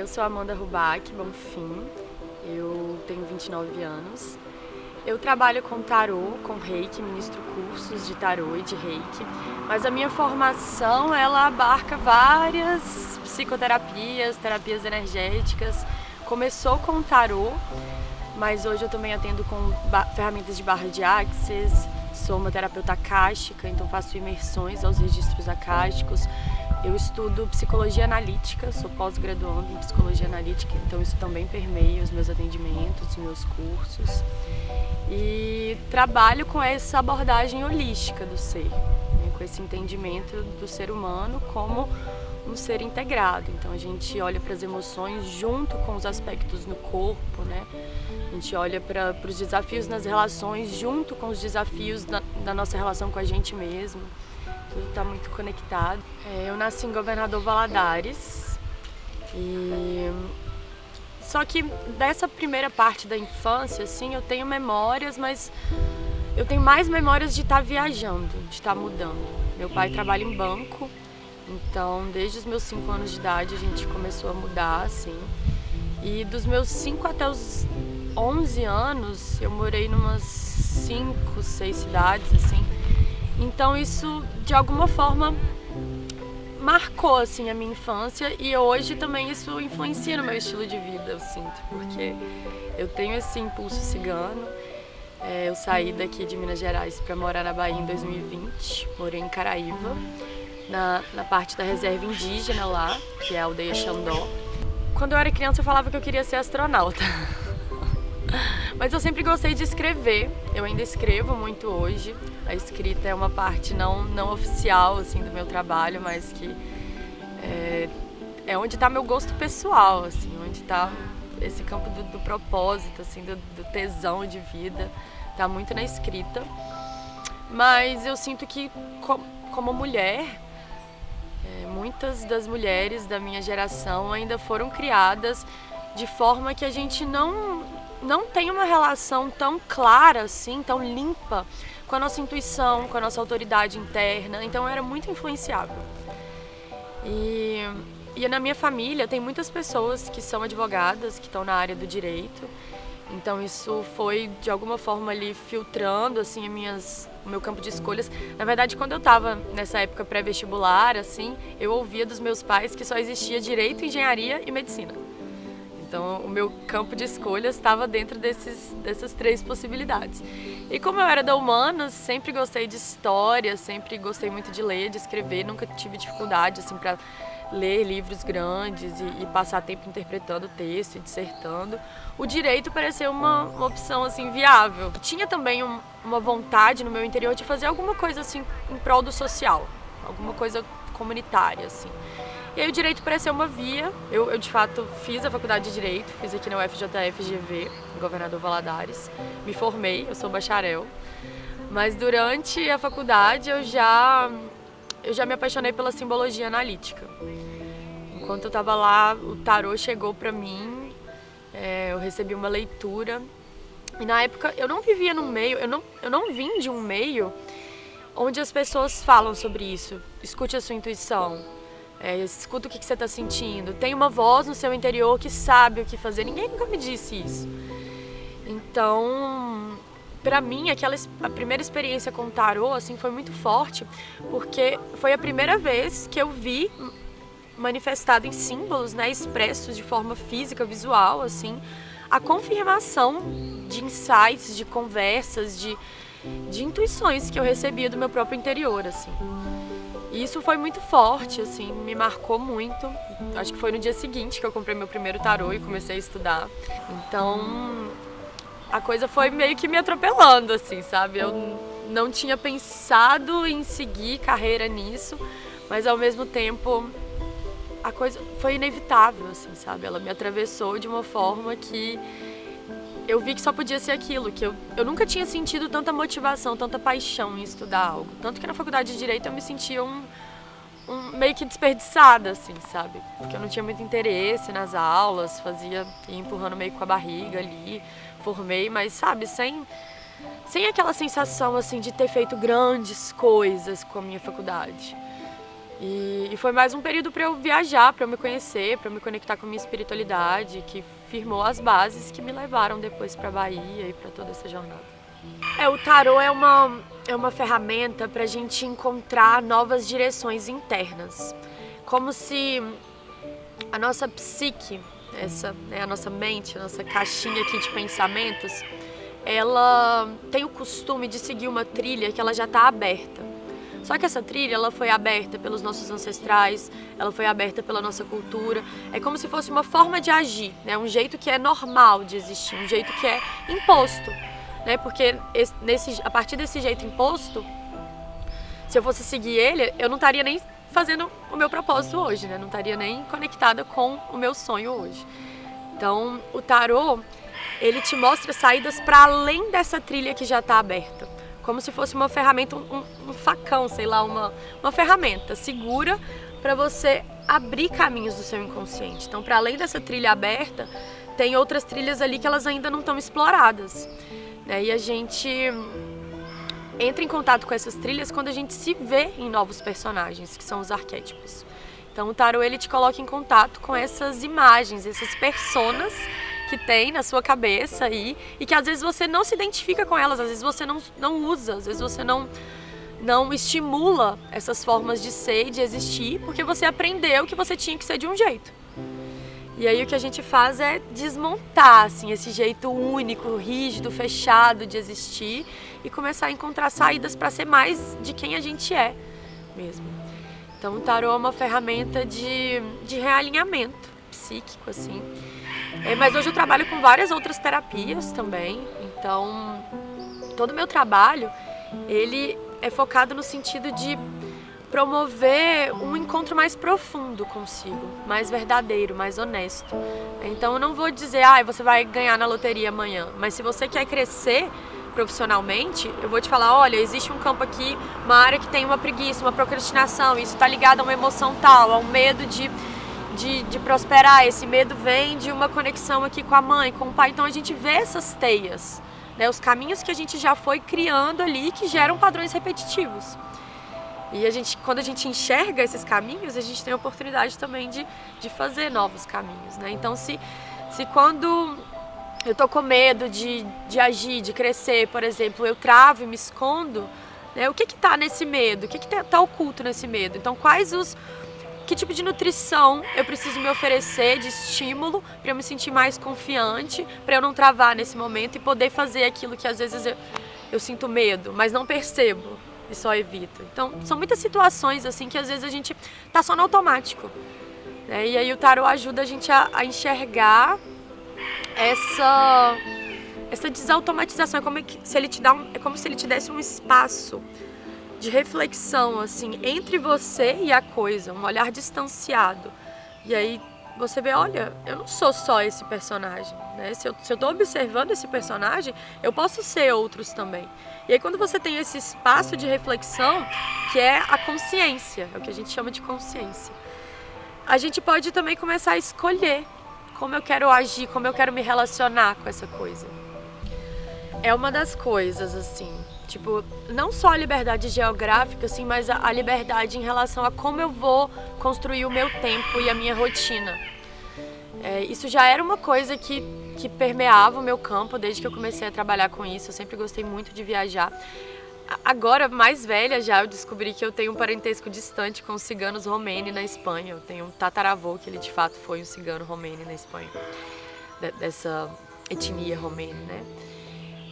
sou Amanda Rubac Bonfim, eu tenho 29 anos. Eu trabalho com tarô, com reiki, ministro cursos de tarô e de reiki, mas a minha formação ela abarca várias psicoterapias, terapias energéticas. Começou com tarô, mas hoje eu também atendo com ferramentas de barra de axis, sou uma terapeuta akáshica, então faço imersões aos registros akáshicos. Eu estudo psicologia analítica, sou pós-graduando em psicologia analítica, então isso também permeia os meus atendimentos, os meus cursos. E trabalho com essa abordagem holística do ser, né, com esse entendimento do ser humano como um ser integrado. Então a gente olha para as emoções junto com os aspectos no corpo, né? A gente olha para os desafios nas relações junto com os desafios da nossa relação com a gente mesmo. Tudo está muito conectado. Eu nasci em Governador Valadares só que dessa primeira parte da infância, assim, eu tenho memórias, mas eu tenho mais memórias de estar viajando, de estar mudando. Meu pai trabalha em banco, então desde os meus 5 anos de idade a gente começou a mudar, assim. E dos meus 5 até os 11 anos eu morei numas 5, 6 cidades, assim. Então isso, de alguma forma, marcou assim, a minha infância e hoje também isso influencia no meu estilo de vida, eu sinto, porque eu tenho esse impulso cigano. Eu saí daqui de Minas Gerais para morar na Bahia em 2020, morei em Caraíva, na parte da reserva indígena lá, que é a aldeia Xandó. Quando eu era criança eu falava que eu queria ser astronauta. Mas eu sempre gostei de escrever, eu ainda escrevo muito hoje. A escrita é uma parte não oficial assim, do meu trabalho, mas que é onde está meu gosto pessoal, assim, onde está esse campo do propósito, assim, do tesão de vida, está muito na escrita. Mas eu sinto que, como mulher, muitas das mulheres da minha geração ainda foram criadas de forma que a gente não tem uma relação tão clara, assim, tão limpa com a nossa intuição, com a nossa autoridade interna. Então eu era muito influenciável. E na minha família tem muitas pessoas que são advogadas, que estão na área do direito. Então isso foi de alguma forma ali filtrando assim o meu campo de escolhas. Na verdade, quando eu estava nessa época pré-vestibular, assim, eu ouvia dos meus pais que só existia direito, engenharia e medicina. Então o meu campo de escolhas estava dentro dessas 3 possibilidades. E como eu era da humanas, sempre gostei de história, sempre gostei muito de ler, de escrever, nunca tive dificuldade assim para ler livros grandes e passar tempo interpretando o texto e dissertando. O direito pareceu uma opção assim viável. Tinha também uma vontade no meu interior de fazer alguma coisa assim em prol do social, alguma coisa comunitária assim. E aí o direito pareceu uma via. Eu de fato fiz a faculdade de direito, fiz aqui na UFJF-GV, em Governador Valadares. Me formei, eu sou bacharel. Mas durante a faculdade eu já me apaixonei pela simbologia analítica. Enquanto eu estava lá, o tarô chegou para mim, eu recebi uma leitura. E na época eu não vivia num meio, eu não vim de um meio onde as pessoas falam sobre isso. Escute a sua intuição. Escuta o que você está sentindo. Tem uma voz no seu interior que sabe o que fazer. Ninguém nunca me disse isso. Então, para mim, a primeira experiência com o tarô assim, foi muito forte, porque foi a primeira vez que eu vi manifestado em símbolos, né, expressos de forma física, visual, assim, a confirmação de insights, de conversas, de intuições que eu recebia do meu próprio interior, assim. E isso foi muito forte, assim, me marcou muito. Acho que foi no dia seguinte que eu comprei meu primeiro tarô e comecei a estudar. Então, a coisa foi meio que me atropelando, assim, sabe? Eu não tinha pensado em seguir carreira nisso, mas ao mesmo tempo a coisa foi inevitável, assim, sabe? Ela me atravessou de uma forma que eu vi que só podia ser aquilo, que eu nunca tinha sentido tanta motivação, tanta paixão em estudar algo. Tanto que na faculdade de Direito eu me sentia meio que desperdiçada, assim, sabe? Porque eu não tinha muito interesse nas aulas, ia empurrando meio com a barriga ali, formei, mas, sabe, sem aquela sensação, assim, de ter feito grandes coisas com a minha faculdade. E foi mais um período para eu viajar, para eu me conhecer, para eu me conectar com a minha espiritualidade, que firmou as bases que me levaram depois para a Bahia e para toda essa jornada. O tarô é uma ferramenta para a gente encontrar novas direções internas. Como se a nossa psique, a nossa mente, a nossa caixinha aqui de pensamentos, ela tem o costume de seguir uma trilha que ela já está aberta. Só que essa trilha, ela foi aberta pelos nossos ancestrais, ela foi aberta pela nossa cultura. É como se fosse uma forma de agir, né? Um jeito que é normal de existir, um jeito que é imposto, né? Porque a partir desse jeito imposto, se eu fosse seguir ele, eu não estaria nem fazendo o meu propósito hoje, né? Não estaria nem conectada com o meu sonho hoje. Então, o tarô, ele te mostra saídas para além dessa trilha que já está aberta. Como se fosse uma ferramenta, um facão, sei lá, uma ferramenta segura para você abrir caminhos do seu inconsciente. Então, para além dessa trilha aberta, tem outras trilhas ali que elas ainda não estão exploradas, né? E a gente entra em contato com essas trilhas quando a gente se vê em novos personagens, que são os arquétipos. Então, o tarô, ele te coloca em contato com essas imagens, essas personas que tem na sua cabeça aí, e que às vezes você não se identifica com elas, às vezes você não usa, às vezes você não estimula essas formas de ser e de existir, porque você aprendeu que você tinha que ser de um jeito. E aí o que a gente faz é desmontar assim, esse jeito único, rígido, fechado de existir e começar a encontrar saídas para ser mais de quem a gente é mesmo. Então o tarô é uma ferramenta de realinhamento psíquico, assim. Mas hoje eu trabalho com várias outras terapias também, então todo o meu trabalho, ele é focado no sentido de promover um encontro mais profundo consigo, mais verdadeiro, mais honesto. Então eu não vou dizer, você vai ganhar na loteria amanhã, mas se você quer crescer profissionalmente, eu vou te falar, olha, existe um campo aqui, uma área que tem uma preguiça, uma procrastinação, isso está ligado a uma emoção tal, a um medo de prosperar. Esse medo vem de uma conexão aqui com a mãe, com o pai. Então a gente vê essas teias, né? Os caminhos que a gente já foi criando ali que geram padrões repetitivos. E quando a gente enxerga esses caminhos, a gente tem a oportunidade também de fazer novos caminhos, né? Então se quando eu tô com medo de agir, de crescer, por exemplo, eu travo e me escondo, né? O que tá nesse medo? O que tá oculto nesse medo? Então que tipo de nutrição eu preciso me oferecer, de estímulo, para eu me sentir mais confiante, para eu não travar nesse momento e poder fazer aquilo que às vezes eu sinto medo, mas não percebo e só evito. Então, são muitas situações assim que às vezes a gente tá só no automático, né? E aí o tarô ajuda a gente a enxergar essa desautomatização. É como se ele te desse um espaço de reflexão, assim, entre você e a coisa, um olhar distanciado. E aí você vê, olha, eu não sou só esse personagem, né? Se eu tô observando esse personagem, eu posso ser outros também. E aí quando você tem esse espaço de reflexão, que é a consciência, é o que a gente chama de consciência, a gente pode também começar a escolher como eu quero agir, como eu quero me relacionar com essa coisa. É uma das coisas, assim, tipo, não só a liberdade geográfica, assim, mas a liberdade em relação a como eu vou construir o meu tempo e a minha rotina. Isso já era uma coisa que permeava o meu campo desde que eu comecei a trabalhar com isso. Eu sempre gostei muito de viajar. Agora, mais velha já, eu descobri que eu tenho um parentesco distante com os ciganos romeni na Espanha. Eu tenho um tataravô que ele de fato foi um cigano romeni na Espanha, dessa etnia romeni, né?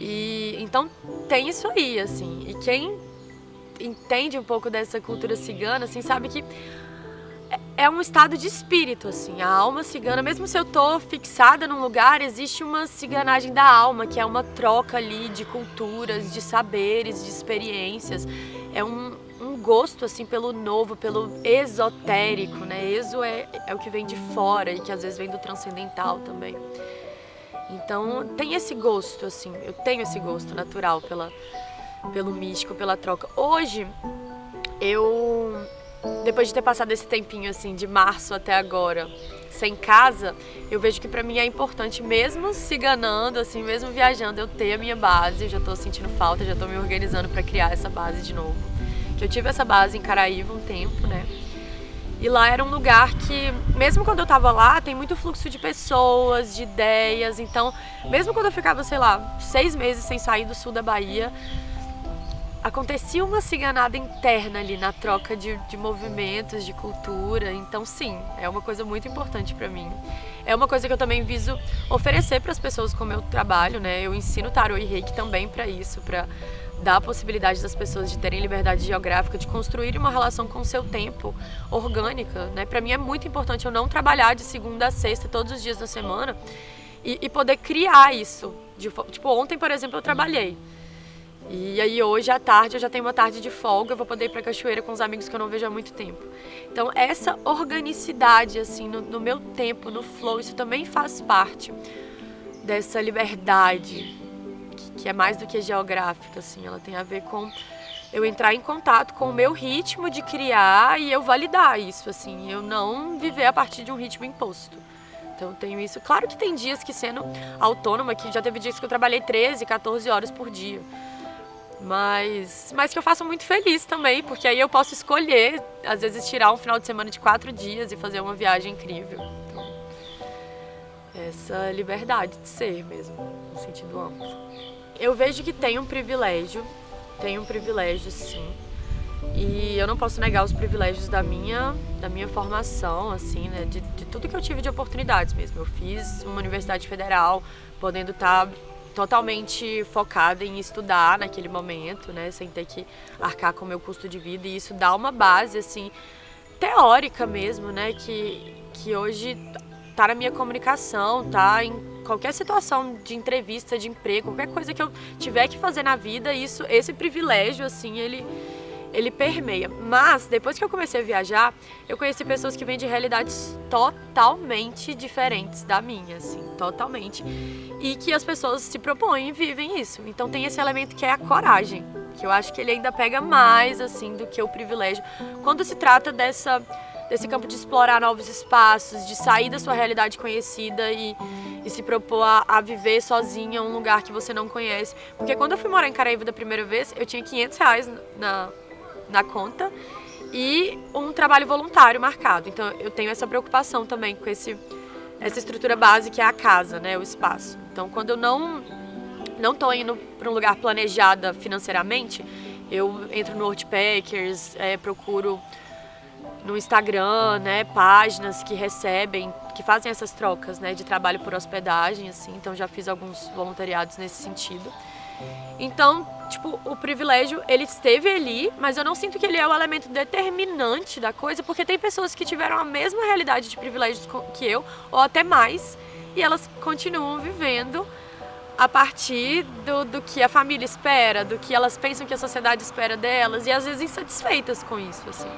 E então tem isso aí, assim, e quem entende um pouco dessa cultura cigana, assim, sabe que é um estado de espírito, assim, a alma cigana, mesmo se eu tô fixada num lugar, existe uma ciganagem da alma, que é uma troca ali de culturas, de saberes, de experiências, é um gosto, assim, pelo novo, pelo esotérico, né, exo é o que vem de fora e que às vezes vem do transcendental também. Então tem esse gosto, assim, eu tenho esse gosto natural pelo místico, pela troca. Hoje, depois de ter passado esse tempinho, assim, de março até agora, sem casa, eu vejo que pra mim é importante, mesmo ciganando, assim, mesmo viajando, eu ter a minha base. Eu já tô sentindo falta, já tô me organizando pra criar essa base de novo. Que eu tive essa base em Caraíva um tempo, né? E lá era um lugar que, mesmo quando eu tava lá, tem muito fluxo de pessoas, de ideias. Então, mesmo quando eu ficava, sei lá, 6 meses sem sair do sul da Bahia, acontecia uma ciganada interna ali na troca de movimentos, de cultura. Então, sim, é uma coisa muito importante pra mim. É uma coisa que eu também viso oferecer para as pessoas com o meu trabalho, né? Eu ensino tarô e reiki também para isso, para dar a possibilidade das pessoas de terem liberdade geográfica, de construir uma relação com o seu tempo orgânica, né? Para mim é muito importante eu não trabalhar de segunda a sexta, todos os dias da semana, e poder criar isso. Tipo, ontem, por exemplo, eu trabalhei. E aí hoje à tarde eu já tenho uma tarde de folga, eu vou poder ir pra cachoeira com os amigos que eu não vejo há muito tempo. Então essa organicidade, assim, no meu tempo, no flow, isso também faz parte dessa liberdade, que é mais do que geográfica, assim. Ela tem a ver com eu entrar em contato com o meu ritmo de criar e eu validar isso, assim. Eu não viver a partir de um ritmo imposto. Então eu tenho isso. Claro que tem dias que, sendo autônoma, que já teve dias que eu trabalhei 13, 14 horas por dia. Mas que eu faço muito feliz também, porque aí eu posso escolher, às vezes, tirar um final de semana de 4 dias e fazer uma viagem incrível. Então, essa liberdade de ser mesmo, no sentido amplo. Eu vejo que tem um privilégio sim, e eu não posso negar os privilégios da minha formação, assim, né, de tudo que eu tive de oportunidades mesmo. Eu fiz uma universidade federal, podendo estar totalmente focada em estudar naquele momento, né, sem ter que arcar com o meu custo de vida, e isso dá uma base, assim, teórica mesmo, né, que hoje tá na minha comunicação, tá em qualquer situação de entrevista, de emprego, qualquer coisa que eu tiver que fazer na vida, esse privilégio, assim, ele permeia. Mas, depois que eu comecei a viajar, eu conheci pessoas que vêm de realidades totalmente diferentes da minha, assim, totalmente. E que as pessoas se propõem e vivem isso. Então tem esse elemento que é a coragem, que eu acho que ele ainda pega mais, assim, do que o privilégio. Quando se trata desse campo de explorar novos espaços, de sair da sua realidade conhecida e se propor a viver sozinha em um lugar que você não conhece. Porque quando eu fui morar em Caraíba da primeira vez, eu tinha R$500 na conta e um trabalho voluntário marcado. Então eu tenho essa preocupação também com essa estrutura base que é a casa, né, o espaço. Então quando eu não tô indo para um lugar planejada financeiramente, eu entro no Worldpackers, procuro no Instagram, né, páginas que fazem essas trocas, né, de trabalho por hospedagem, assim. Então já fiz alguns voluntariados nesse sentido. Então, tipo, o privilégio, ele esteve ali, mas eu não sinto que ele é o elemento determinante da coisa, porque tem pessoas que tiveram a mesma realidade de privilégios que eu, ou até mais, e elas continuam vivendo a partir do que a família espera, do que elas pensam que a sociedade espera delas, e às vezes insatisfeitas com isso, assim.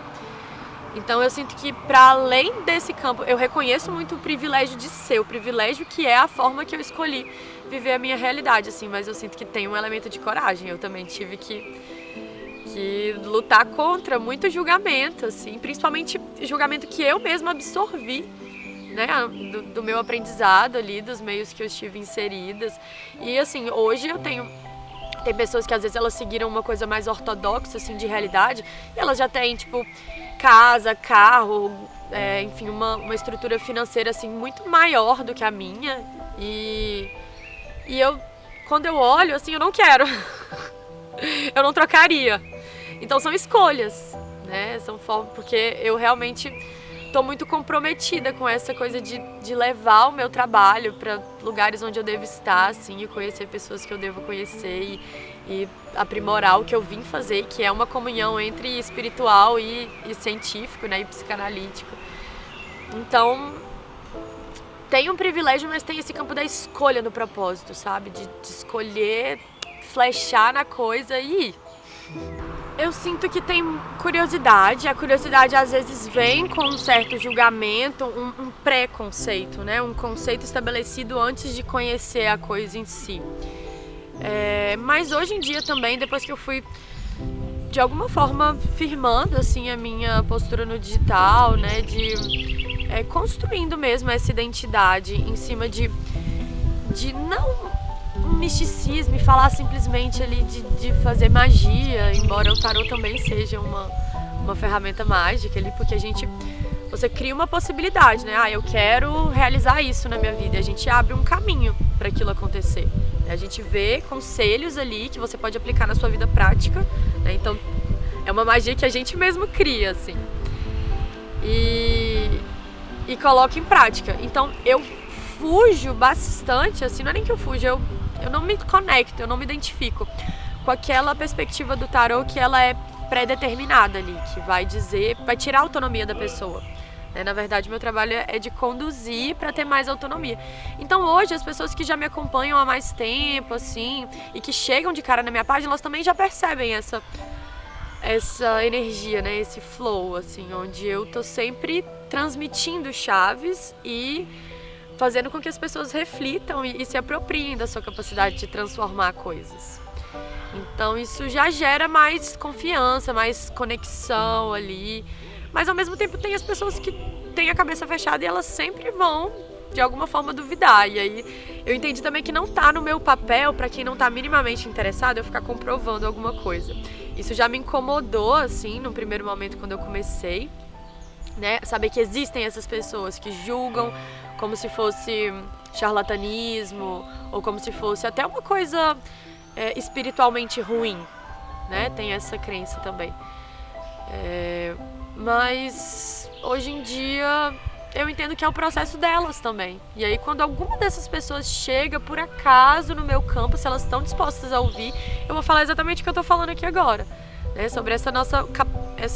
Então eu sinto que, para além desse campo, eu reconheço muito o privilégio de ser, o privilégio que é a forma que eu escolhi viver a minha realidade, assim, mas eu sinto que tem um elemento de coragem. Eu também tive que lutar contra muito julgamento, assim, principalmente julgamento que eu mesma absorvi, né, do meu aprendizado ali, dos meios que eu estive inseridas. E assim, hoje tem pessoas que às vezes elas seguiram uma coisa mais ortodoxa, assim, de realidade, e elas já têm, tipo, casa, carro, enfim, uma estrutura financeira, assim, muito maior do que a minha. E eu, quando eu olho, assim, eu não quero. Eu não trocaria. Então são escolhas, né? São formas, porque eu realmente tô muito comprometida com essa coisa de levar o meu trabalho para lugares onde eu devo estar, assim, e conhecer pessoas que eu devo conhecer e aprimorar o que eu vim fazer, que é uma comunhão entre espiritual e científico, né, e psicanalítico. Então, tem um privilégio, mas tem esse campo da escolha no propósito, sabe? De escolher, flechar na coisa e ir. Eu sinto que tem curiosidade. A curiosidade às vezes vem com um certo julgamento, um preconceito, né? Um conceito estabelecido antes de conhecer a coisa em si. Mas hoje em dia também, depois que eu fui de alguma forma firmando assim a minha postura no digital, né, construindo mesmo essa identidade em cima de não um misticismo e falar simplesmente ali de fazer magia, embora o tarô também seja uma uma ferramenta mágica ali, porque você cria uma possibilidade, né? Eu quero realizar isso na minha vida. E a gente abre um caminho para aquilo acontecer. A gente vê conselhos ali que você pode aplicar na sua vida prática, né? Então, é uma magia que a gente mesmo cria, assim. E coloca em prática. Então, eu fujo bastante, assim, não é nem que eu fujo, eu não me conecto, eu não me identifico com aquela perspectiva do tarô que ela é pré-determinada ali, que vai tirar a autonomia da pessoa. Na verdade, meu trabalho é de conduzir para ter mais autonomia. Então, hoje, as pessoas que já me acompanham há mais tempo, assim, e que chegam de cara na minha página, elas também já percebem essa energia, né? Esse flow, assim, onde eu tô sempre transmitindo chaves e fazendo com que as pessoas reflitam e se apropriem da sua capacidade de transformar coisas. Então, isso já gera mais confiança, mais conexão ali. Mas, ao mesmo tempo, tem as pessoas que têm a cabeça fechada e elas sempre vão, de alguma forma, duvidar. E aí, eu entendi também que não tá no meu papel, para quem não tá minimamente interessado, eu ficar comprovando alguma coisa. Isso já me incomodou, assim, no primeiro momento, quando eu comecei, né? Saber que existem essas pessoas que julgam como se fosse charlatanismo, ou como se fosse até uma coisa espiritualmente ruim, né? Tem essa crença também. Mas hoje em dia eu entendo que é o processo delas também. E aí, quando alguma dessas pessoas chega por acaso no meu campo, se elas estão dispostas a ouvir, eu vou falar exatamente o que eu tô falando aqui agora, né? Sobre essa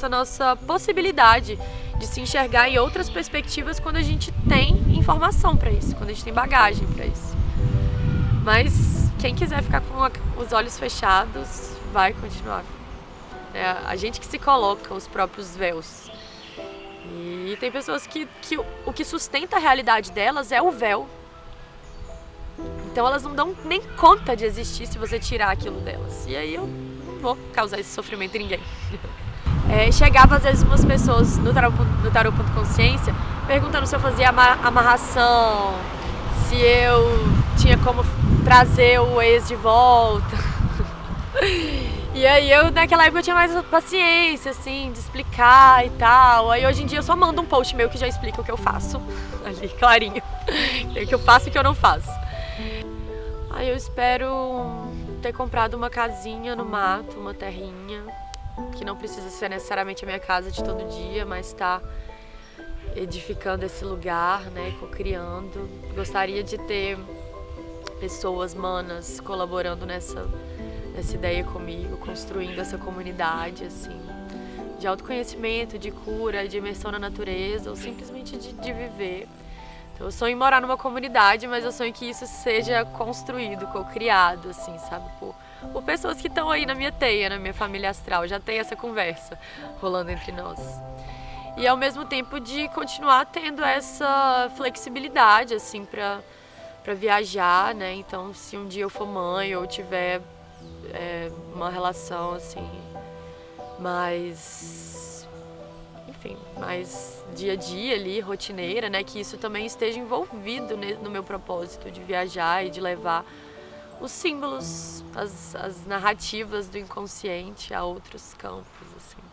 nossa possibilidade de se enxergar em outras perspectivas quando a gente tem informação para isso, quando a gente tem bagagem para isso. Mas quem quiser ficar com os olhos fechados vai continuar. É a gente que se coloca os próprios véus. E tem pessoas que o que sustenta a realidade delas é o véu. Então elas não dão nem conta de existir se você tirar aquilo delas. E aí eu não vou causar esse sofrimento em ninguém. Chegava às vezes umas pessoas no Tarô.consciência perguntando se eu fazia amarração, se eu tinha como trazer o ex de volta. E aí naquela época eu tinha mais paciência, assim, de explicar e tal. Aí hoje em dia eu só mando um post meu que já explica o que eu faço. Ali, clarinho. O que eu faço e o que eu não faço. Aí eu espero ter comprado uma casinha no mato, uma terrinha, que não precisa ser necessariamente a minha casa de todo dia, mas tá edificando esse lugar, né, co-criando. Gostaria de ter pessoas, manas, colaborando nessa ideia comigo, construindo essa comunidade, assim, de autoconhecimento, de cura, de imersão na natureza, ou simplesmente de viver. Então, eu sonho em morar numa comunidade, mas eu sonho que isso seja construído, co-criado, assim, sabe, por pessoas que estão aí na minha teia, na minha família astral. Já tem essa conversa rolando entre nós. E ao mesmo tempo de continuar tendo essa flexibilidade, assim, pra viajar, né? Então, se um dia eu for mãe ou tiver uma relação, assim, mais dia a dia ali, rotineira, né? Que isso também esteja envolvido no meu propósito de viajar e de levar os símbolos, as narrativas do inconsciente a outros campos, assim.